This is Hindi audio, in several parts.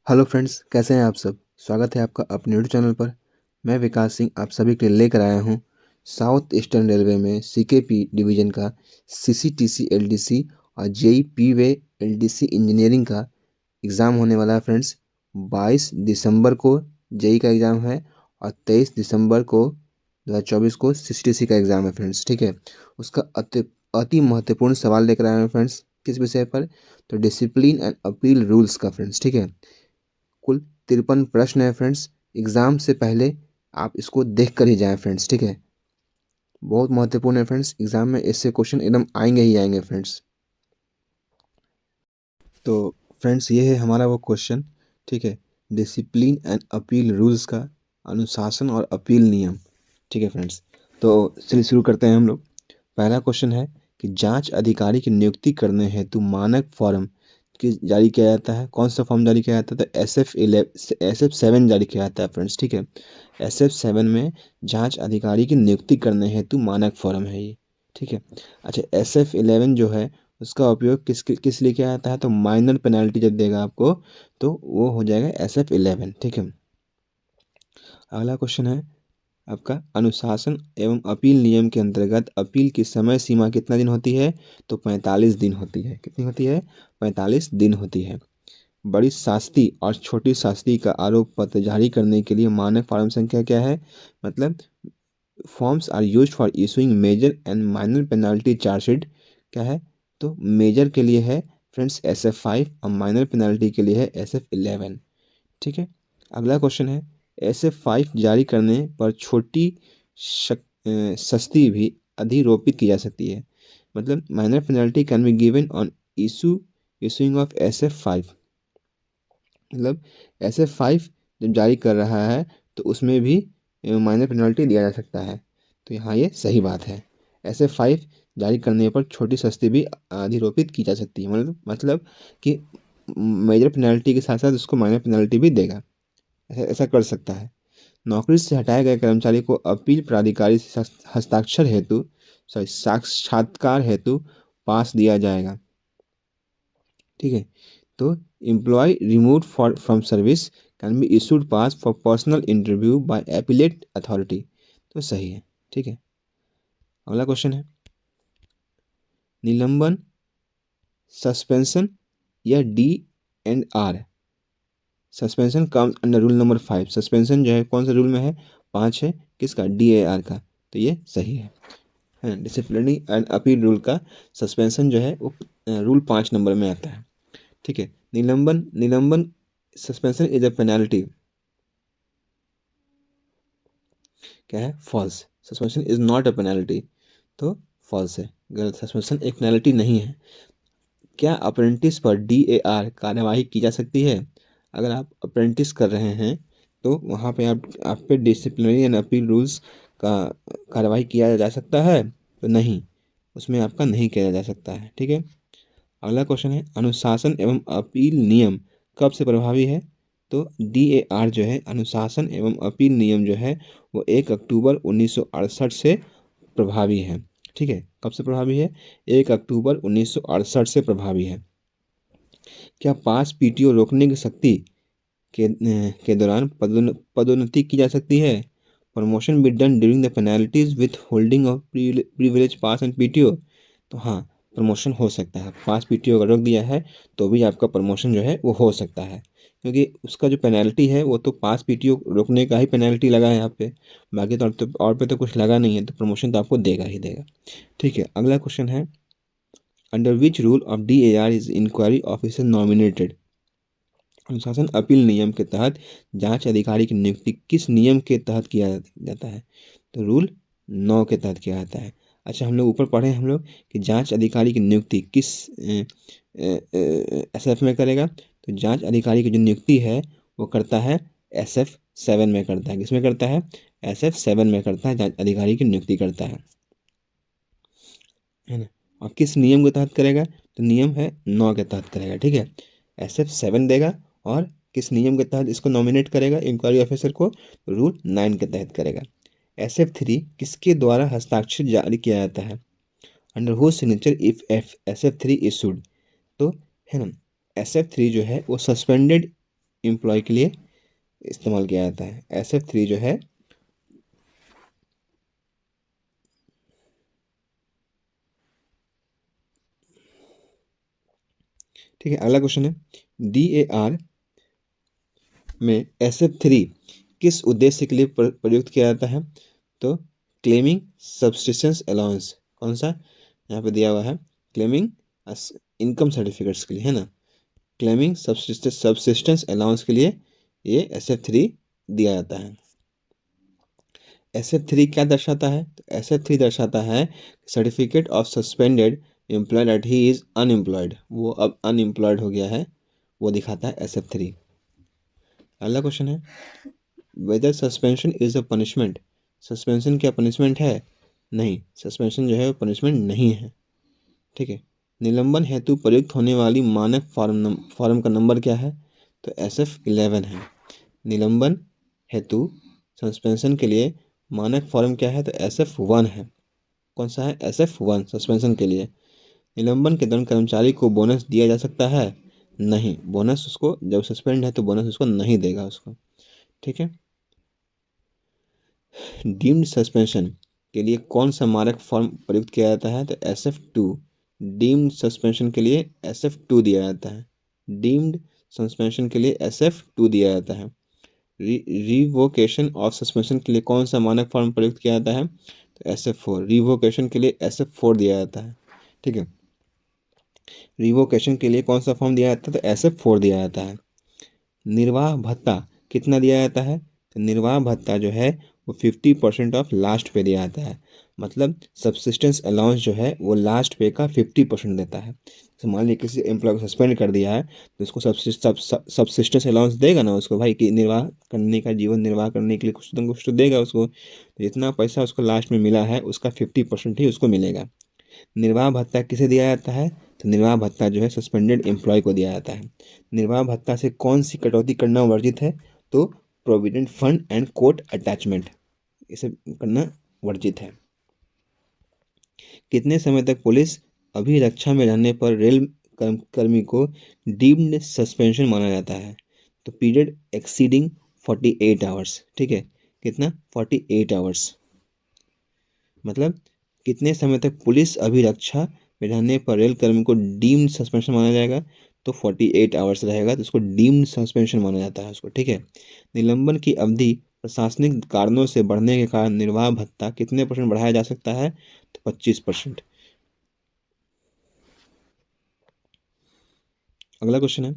हेलो फ्रेंड्स, कैसे हैं आप सब। स्वागत है आपका अपने यूट्यूब चैनल पर। मैं विकास सिंह आप सभी के लिए लेकर आया हूं साउथ ईस्टर्न रेलवे में सीकेपी डिवीज़न का सीसीटीसी एलडीसी और जेई पीवे एलडीसी इंजीनियरिंग का एग्ज़ाम होने वाला है फ्रेंड्स। 22 दिसंबर को जेई का एग्ज़ाम है और 23 दिसंबर को 2024 को सीसीटीसी का एग्ज़ाम है फ्रेंड्स। ठीक है, उसका अति महत्वपूर्ण सवाल लेकर आए हैं फ्रेंड्स। किस विषय पर? तो डिसिप्लिन एंड अपील रूल्स का फ्रेंड्स। ठीक है, कुल 53 प्रश्न है फ्रेंड्स। एग्ज़ाम से पहले आप इसको देख कर ही जाएं फ्रेंड्स। ठीक है, बहुत महत्वपूर्ण है फ्रेंड्स। एग्ज़ाम में इससे क्वेश्चन एकदम आएंगे ही आएंगे फ्रेंड्स। तो फ्रेंड्स, ये है हमारा वो क्वेश्चन। ठीक है, डिसिप्लिन एंड अपील रूल्स का अनुशासन और अपील नियम। ठीक है फ्रेंड्स, तो चलिए शुरू करते हैं हम लोग। पहला क्वेश्चन है कि जांच अधिकारी की नियुक्ति करने हेतु मानक फॉर्म की जारी किया जाता है। कौन सा फॉर्म जारी किया जाता है? तो SF7 जारी किया जाता है फ्रेंड्स। ठीक है, SF7 में जांच अधिकारी की नियुक्ति करने हेतु मानक फॉर्म है ये। ठीक है, अच्छा, SF11 जो है उसका उपयोग किस लिए किया जाता है? तो माइनर पेनल्टी जब देगा आपको तो वो हो जाएगा SF11। ठीक है, अगला क्वेश्चन है आपका अनुशासन एवं अपील नियम के अंतर्गत अपील की समय सीमा कितना दिन होती है? तो 45 दिन होती है। कितनी होती है? 45 दिन होती है। बड़ी शास्ति और छोटी शास्ति का आरोप पत्र जारी करने के लिए मानक फॉर्म संख्या क्या है? मतलब forms are use for issuing major and minor penalty chargesheet क्या है? तो मेजर के लिए है फ्रेंड्स SF5 और माइनर पेनाल्टी के लिए है SF11। ठीक है, अगला क्वेश्चन है SF5 जारी करने पर छोटी सस्ती भी अधिरोपित की जा सकती है। मतलब minor penalty can be given on issuing of SF5। मतलब SF5 जब जारी कर रहा है तो उसमें भी माइनर पेनल्टी दिया जा सकता है। तो यहाँ ये सही बात है। SF5 जारी करने पर छोटी सस्ती भी अधिरोपित की जा सकती है। मतलब कि मेजर पेनल्टी के साथ साथ उसको माइनर पेनल्टी भी देगा। ऐसा कर सकता है। नौकरी से हटाए गए कर्मचारी को अपील प्राधिकारी से हस्ताक्षर हेतु साक्षात्कार हेतु पास दिया जाएगा। ठीक है, तो employ remove from service can be issued pass for personal interview by appellate authority. तो सही है। ठीक है, अगला क्वेश्चन है निलंबन, सस्पेंशन या D&R। Suspension comes under rule number 5। Suspension जो है कौन सा रूल में है? 5 है। किसका? DAR का। तो ये सही है डिसिप्लिनरी एंड अपील रूल का सस्पेंशन जो है वो रूल 5 नंबर में आता है। ठीक है, निलंबन निलंबन सस्पेंशन इज अ पेनाल्टी क्या है? False. Suspension is not a penalty, तो फॉल्स है, गलत। सस्पेंशन एक पेनाल्टी नहीं है। क्या अप्रेंटिस पर DAR कार्यवाही की जा सकती है? अगर आप अप्रेंटिस कर रहे हैं तो वहाँ पे आप पे डिसिप्लिनरी एंड अपील रूल्स का कार्यवाही किया जा सकता है? तो नहीं, उसमें आपका नहीं किया जा सकता है। ठीक है, अगला क्वेश्चन है अनुशासन एवं अपील नियम कब से प्रभावी है? तो DAR जो है अनुशासन एवं अपील नियम जो है वो 1 अक्टूबर 1968 से प्रभावी है। ठीक है, कब से प्रभावी है? 1 अक्टूबर 1968 से प्रभावी है। क्या पास PTO रोकने की शक्ति के दौरान पदोन्नति की जा सकती है? Promotion be done during the penalties with holding of privilege pass and PTO। तो हाँ, प्रमोशन हो सकता है। पास PTO अगर रोक दिया है तो भी आपका प्रमोशन जो है वो हो सकता है, क्योंकि उसका जो पेनल्टी है वो तो पास PTO रोकने का ही पेनल्टी लगा है यहाँ पे। बाकी तो और पे तो कुछ लगा नहीं है, तो प्रमोशन तो आपको देगा ही देगा। ठीक है, अगला क्वेश्चन है under which rule of DAR is inquiry officer nominated. अनुशासन अपील नियम के तहत जांच अधिकारी की नियुक्ति किस नियम के तहत किया जाता है? तो रूल 9 के तहत किया जाता है। अच्छा, हम लोग ऊपर पढ़े हम लोग कि जांच अधिकारी की नियुक्ति किस SF में करेगा? तो जांच अधिकारी की जो नियुक्ति है वो करता है SF7 में करता है। किसमें करता है? SF7 में करता है, जांच अधिकारी की नियुक्ति करता है ना। और किस नियम के तहत करेगा? तो नियम है 9 के तहत करेगा। ठीक है, SF7 देगा और किस नियम के तहत इसको नॉमिनेट करेगा इंक्वायरी ऑफिसर को? रूल 9 के तहत करेगा। SF3 किसके द्वारा हस्ताक्षर जारी किया जाता है? Under whose signature if SF3 issued. तो है ना, SF3 जो है वो सस्पेंडेड एम्प्लॉय के लिए इस्तेमाल किया जाता है। SF3 जो है ठीक है। अगला क्वेश्चन है DAR में SF3 किस उद्देश्य के लिए प्रयुक्त किया जाता है? तो क्लेमिंग सब्सिस्टेंस अलाउंस, कौन सा यहाँ पे दिया हुआ है, क्लेमिंग इनकम सर्टिफिकेट्स के लिए, है ना, क्लेमिंग सब्सिस्टेंस अलाउंस के लिए ये SF3 दिया जाता है। SF3 क्या दर्शाता है? तो SF3 दर्शाता है certificate of suspended employed at he is unemployed, वो अब अनएम्प्लॉयड हो गया है, वो दिखाता है SF3। अगला क्वेश्चन है whether suspension is a punishment, suspension क्या पनिशमेंट है? नहीं, सस्पेंशन जो है वो पनिशमेंट नहीं है। ठीक है। निलंबन हेतु प्रयुक्त होने वाली मानक फॉर्म का नंबर क्या है? तो SF11 है। निलंबन हेतु सस्पेंशन के लिए मानक फॉर्म क्या है? तो SF1 है। कौन सा है? SF1 सस्पेंशन के लिए। निलंबन के दौरान कर्मचारी को बोनस दिया जा सकता है? नहीं, बोनस उसको जब सस्पेंड है तो बोनस उसको नहीं देगा उसको। ठीक है। डीम्ड सस्पेंशन के लिए कौन सा मानक फॉर्म प्रयुक्त किया जाता है? तो SF2। डीम्ड सस्पेंशन के लिए SF2 दिया जाता है। डीम्ड सस्पेंशन के लिए SF2 दिया जाता है। रिवोकेशन ऑफ सस्पेंशन के लिए कौन सा मानक फॉर्म प्रयुक्त किया जाता है? तो SF4। रिवोकेशन के लिए SF4 दिया जाता है। ठीक है। रिवोकेशन के लिए कौन सा फॉर्म दिया जाता है? तो SF4 दिया जाता है। निर्वाह भत्ता कितना दिया जाता है? तो निर्वाह भत्ता जो है वो 50% ऑफ लास्ट पे दिया जाता है। मतलब सब्सिस्टेंस अलाउंस जो है वो लास्ट पे का 50% देता है। तो मान लीजिए किसी एम्प्लॉय को सस्पेंड कर दिया है तो उसको सब्सिस्टेंस अलाउंस देगा ना उसको, भाई कि निर्वाह करने का, जीवन निर्वाह करने के लिए कुछ तो देगा उसको। तो जितना पैसा उसको लास्ट में मिला है उसका 50% ही उसको मिलेगा। निर्वाह भत्ता किसे दिया जाता है? तो निर्वाह भत्ता जो है सस्पेंडेड एम्प्लॉय को दिया जाता है। निर्वाह भत्ता से कौन सी कटौती करना वर्जित है? तो provident fund and court attachment, इसे करना वर्जित है। कितने समय तक पुलिस अभिरक्षा में रहने पर रेल कर्मी को डीम्ड सस्पेंशन माना जाता है? तो पीरियड एक्सीडिंग 48 आवर्स। ठीक है। कितना? 48 आवर्स। मतलब कितने समय तक पुलिस अभिरक्षा में रहने पर रेल कर्मी को डीम्ड सस्पेंशन माना जाएगा? तो 48 आवर्स रहेगा, तो उसको डीम्ड सस्पेंशन माना जाता है उसको। ठीक है। निलंबन की अवधि प्रशासनिक कारणों से बढ़ने के कारण निर्वाह भत्ता कितने % बढ़ाया जा सकता है? तो 25%। अगला क्वेश्चन है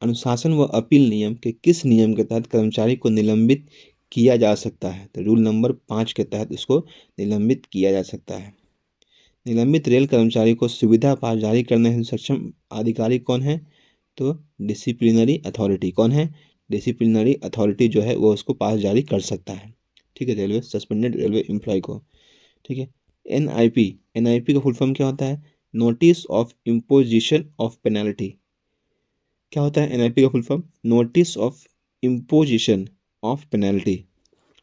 अनुशासन व अपील नियम के किस नियम के तहत कर्मचारी को निलंबित किया जा सकता है? तो रूल नंबर 5 के तहत इसको निलंबित किया जा सकता है। निलंबित रेल कर्मचारी को सुविधा पास जारी करने हेतु सक्षम अधिकारी कौन है? तो डिसिप्लिनरी अथॉरिटी। कौन है? डिसिप्लिनरी अथॉरिटी जो है वो उसको पास जारी कर सकता है। ठीक है, रेलवे सस्पेंडेड रेलवे एम्प्लॉय को। ठीक है। NIP का फुल फॉर्म क्या होता है? Notice of imposition of penalty. क्या होता है NIP का full form? Notice of imposition of penalty.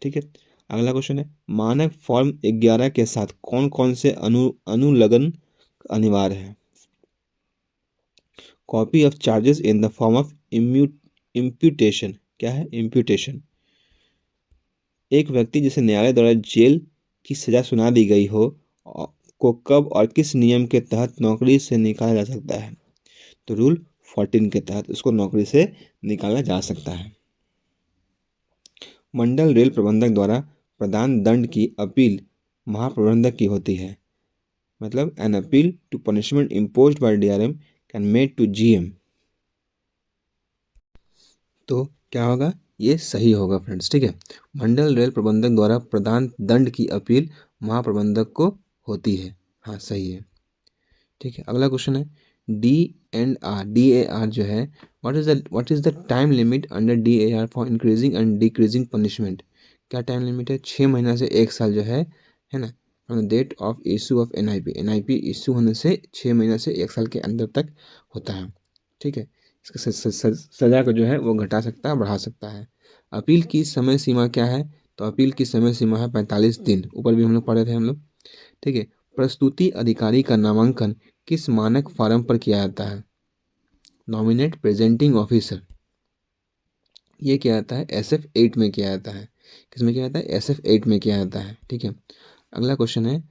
ठीक है। अगला क्वेश्चन है मानक फॉर्म 11 के साथ कौन कौन से अनुलग्न अनिवार्य है? Copy of charges in the form of imputation. क्या है? इम्प्यूटेशन। एक व्यक्ति जिसे न्यायालय द्वारा जेल की सजा सुना दी गई हो को कब और किस नियम के तहत नौकरी से निकाला जा सकता है? तो रूल 14 के तहत उसको नौकरी से निकाला जा सकता है। मंडल रेल प्रबंधक द्वारा प्रदान दंड की अपील महाप्रबंधक की होती है। मतलब an appeal to punishment imposed by DRM can made to GM। तो क्या होगा? ये सही होगा फ्रेंड्स। ठीक है। मंडल रेल प्रबंधक द्वारा प्रदान दंड की अपील महाप्रबंधक को होती है। हाँ, सही है। ठीक है। अगला क्वेश्चन है DAR जो है what is the time limit under DAR for increasing and decreasing punishment? क्या टाइम लिमिट है? 6 महीना से 1 साल जो है ना, from the date of issue of NIP issue होने से 6 महीना से 1 साल के अंदर तक होता है। ठीक है। इसका सजा को जो है वो घटा सकता है, बढ़ा सकता है। अपील की समय सीमा क्या है? तो अपील की समय सीमा है 45 दिन। ऊपर भी हम लोग पढ़े थे हम लोग। ठीक है। प्रस्तुति अधिकारी का नामांकन किस मानक फॉर्म पर किया जाता है? Nominate presenting officer. ये क्या आता है, SF8 में किया जाता है। किसमें किया जाता है, SF8 में किया जाता है। ठीक है, अगला क्वेश्चन है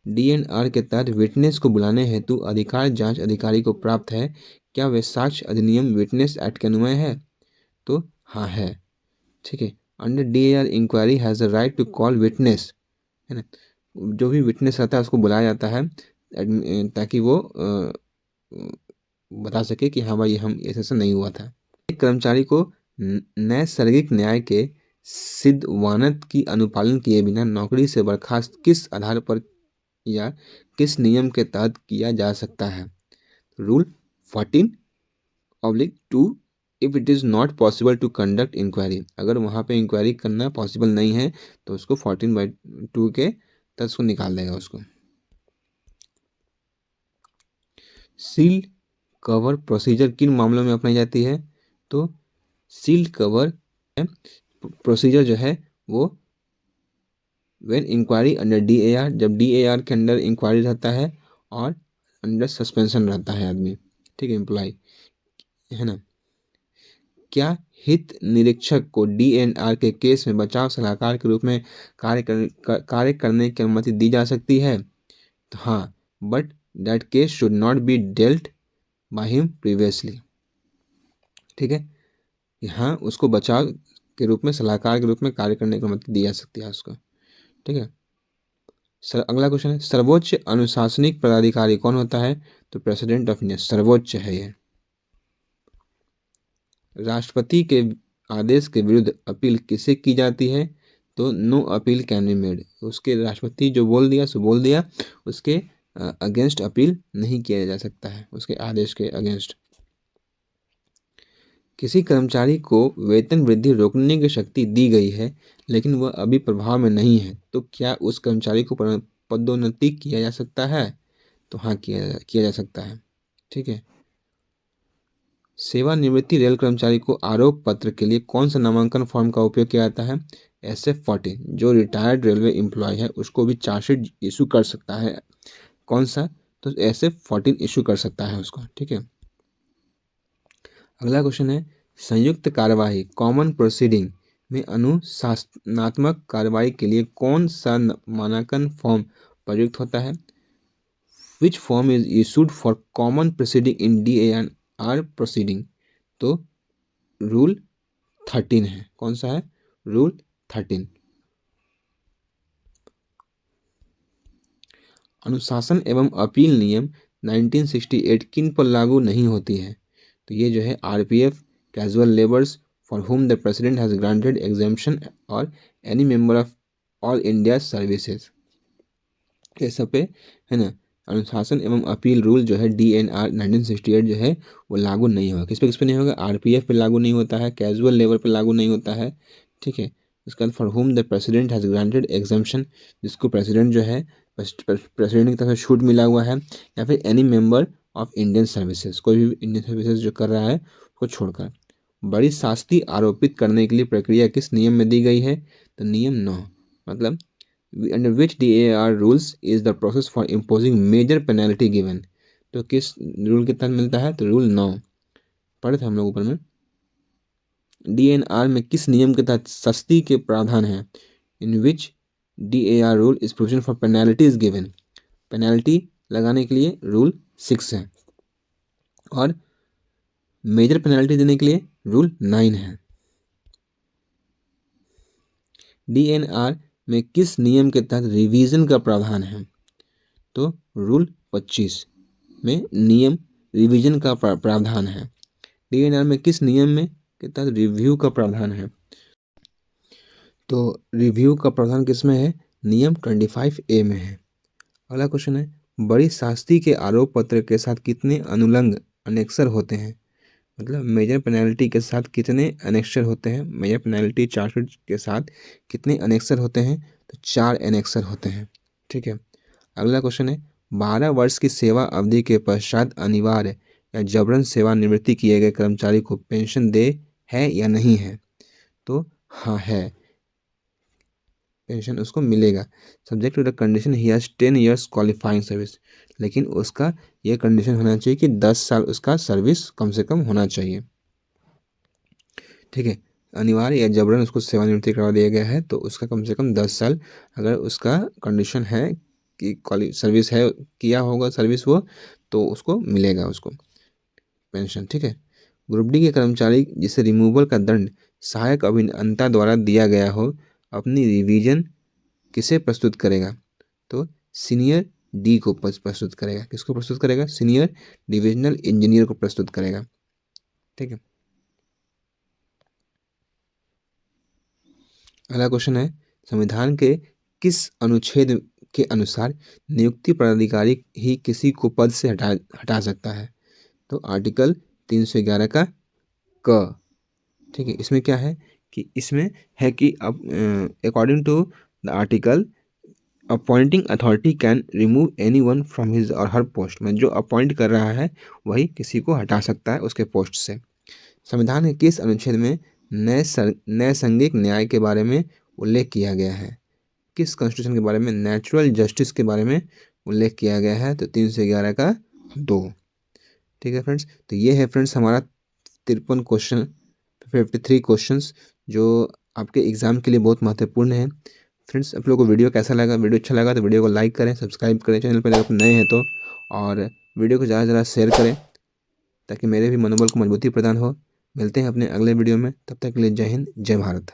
DNR के तहत विटनेस को बुलाने हेतु अधिकार जांच अधिकारी को प्राप्त है। क्या वह साक्ष्य अधिनियम विटनेस एक्ट के अनुमय है? तो हाँ है। ठीक है, under DAR inquiry has the right to call witness, है ना। जो भी विटनेस रहता है उसको बुलाया जाता है ताकि वो बता सके कि हाँ भाई हम ऐसा नहीं हुआ था। एक कर्मचारी को नैसर्गिक न्याय के सिद्धांत की अनुपालन किए बिना नौकरी से बर्खास्त किस आधार पर या किस नियम के तहत किया जा सकता है? Rule 14/2 if it is not possible to conduct inquiry, अगर वहाँ पे इंक्वायरी करना पॉसिबल नहीं है तो उसको 14/2 के तहत उसको निकाल देगा उसको। सील कवर प्रोसीजर किन मामलों में अपनाई जाती है? तो सील कवर प्रोसीजर जो है वो व्हेन इंक्वायरी अंडर DAR, जब DAR के अंडर इंक्वायरी रहता है और अंडर सस्पेंशन रहता है आदमी, ठीक है, एम्प्लॉय, है ना। क्या हित निरीक्षक को DNR के केस में बचाव सलाहकार के रूप में कार्य करने की अनुमति दी जा सकती है? तो हाँ, but that case should not be dealt by him previously. ठीक है, यहाँ उसको बचाव के रूप में सलाहकार के रूप में कार्य करने की अनुमति दी जा सकती है उसको। ठीक है, अगला क्वेश्चन है सर्वोच्च अनुशासनिक पदाधिकारी कौन होता है? तो प्रेसिडेंट ऑफ इंडिया सर्वोच्च है ये। राष्ट्रपति के आदेश के विरुद्ध अपील किसे की जाती है? तो no appeal can be made, उसके राष्ट्रपति जो बोल दिया सो बोल दिया, उसके अगेंस्ट अपील नहीं किया जा सकता है, उसके आदेश के अगेंस्ट। किसी कर्मचारी को वेतन वृद्धि रोकने की शक्ति दी गई है लेकिन वह अभी प्रभाव में नहीं है, तो क्या उस कर्मचारी को पदोन्नति किया जा सकता है? तो हाँ, किया जा सकता है। ठीक है, सेवानिवृत्ति रेल कर्मचारी को आरोप पत्र के लिए कौन सा नामांकन फॉर्म का उपयोग किया जाता है? SF14। जो रिटायर्ड रेलवे एम्प्लॉय है उसको भी चार्जशीट इशू कर सकता है। कौन सा? तो SF14 इशू कर सकता है उसको। ठीक है, अगला क्वेश्चन है संयुक्त कार्यवाही कॉमन प्रोसीडिंग में अनुशासनात्मक कार्रवाई के लिए कौन सा मानांकन फॉर्म प्रयुक्त होता है? Which form is issued for common proceeding in DAR proceeding? तो रूल 13 है। कौन सा है? रूल 13। अनुशासन एवं अपील नियम 1968 किन पर लागू नहीं होती है? तो ये जो है RPF, casual labours for whom the president has granted exemption और any member of all India services, ये सब पे, है ना। अनुशासन एवं अपील रूल जो है DNR 1968 जो है वो लागू नहीं होगा। किस पे नहीं होगा? RPF पे लागू नहीं होता है, कैजुअल लेबर पे लागू नहीं होता है। ठीक है, उसके बाद for whom the president has granted exemption, जिसको प्रेसिडेंट जो है प्रेसिडेंट की तरफ से छूट मिला हुआ है, या फिर any member of Indian services, कोई भी इंडियन सर्विसेज जो कर रहा है उसको छोड़कर। बड़ी शास्ति आरोपित करने के लिए प्रक्रिया किस नियम में दी गई है? तो नियम 9, मतलब under which DAR rules is the process for imposing major penalty given? तो किस रूल के तहत मिलता है? तो रूल 9 पढ़े थे हम लोग ऊपर में। DNR में किस नियम के तहत सस्ती के प्रावधान है? इन विच DAR rule is provision for penalty is given, penalty लगाने के लिए रूल 6 है, और मेजर पेनल्टी देने के लिए रूल 9 है। DNR में किस नियम के तहत रिवीजन का प्रावधान है? तो रूल 25 में नियम रिवीजन का प्रावधान है। DNR में किस नियम में के तहत रिव्यू का प्रावधान है? तो रिव्यू का प्रावधान किस में है? नियम 25A में है। अगला क्वेश्चन है बड़ी शास्ति के आरोप पत्र के साथ कितने अनुलंघ अनेक्सर होते हैं? मतलब मेजर पेनल्टी के साथ कितने अनेक्सर होते हैं? मेजर पेनल्टी चार्जशीट के साथ कितने अनेक्सर होते हैं? तो 4 अनेक्सर होते हैं। ठीक है, अगला क्वेश्चन है 12 वर्ष की सेवा अवधि के पश्चात अनिवार्य या जबरन सेवानिवृत्ति किए गए कर्मचारी को पेंशन दे है या नहीं है? तो हाँ है, पेंशन उसको मिलेगा, subject to the condition he has 10 years qualifying service, लेकिन उसका ये कंडीशन होना चाहिए कि 10 साल उसका सर्विस कम से कम होना चाहिए। ठीक है, अनिवार्य या जबरन उसको सेवानिवृत्ति करवा दिया गया है तो उसका कम से कम 10 साल अगर उसका कंडीशन है कि सर्विस है किया होगा सर्विस वो, तो उसको मिलेगा उसको पेंशन। ठीक है, ग्रुप डी के कर्मचारी जिसे रिमूवल का दंड सहायक अभियंता द्वारा दिया गया हो अपनी रिवीजन किसे प्रस्तुत करेगा? तो सीनियर डी को प्रस्तुत करेगा। किसको प्रस्तुत करेगा? सीनियर डिविजनल इंजीनियर को प्रस्तुत करेगा। ठीक है, अगला क्वेश्चन है, संविधान के किस अनुच्छेद के अनुसार नियुक्ति पदाधिकारी ही किसी को पद से हटा सकता है? तो आर्टिकल 311 का क। ठीक है, इसमें क्या है कि इसमें है कि अब according to the article appointing authority can remove any one from his और हर पोस्ट में जो अपॉइंट कर रहा है वही किसी को हटा सकता है उसके पोस्ट से। संविधान के किस अनुच्छेद में न्यायसंगत न्याय के बारे में उल्लेख किया गया है? किस कॉन्स्टिट्यूशन के बारे में नेचुरल जस्टिस के बारे में उल्लेख किया गया है? तो 311 का 2। ठीक है फ्रेंड्स, तो ये है फ्रेंड्स हमारा 53 क्वेश्चन 53 क्वेश्चंस जो आपके एग्ज़ाम के लिए बहुत महत्वपूर्ण है। फ्रेंड्स, आप लोगों को वीडियो कैसा लगा? वीडियो अच्छा लगा तो वीडियो को लाइक करें, सब्सक्राइब करें चैनल पर अगर नए हैं तो, और वीडियो को ज़्यादा से ज़्यादा शेयर करें ताकि मेरे भी मनोबल को मजबूती प्रदान हो। मिलते हैं अपने अगले वीडियो में, तब तक के लिए जय हिंद, जय भारत।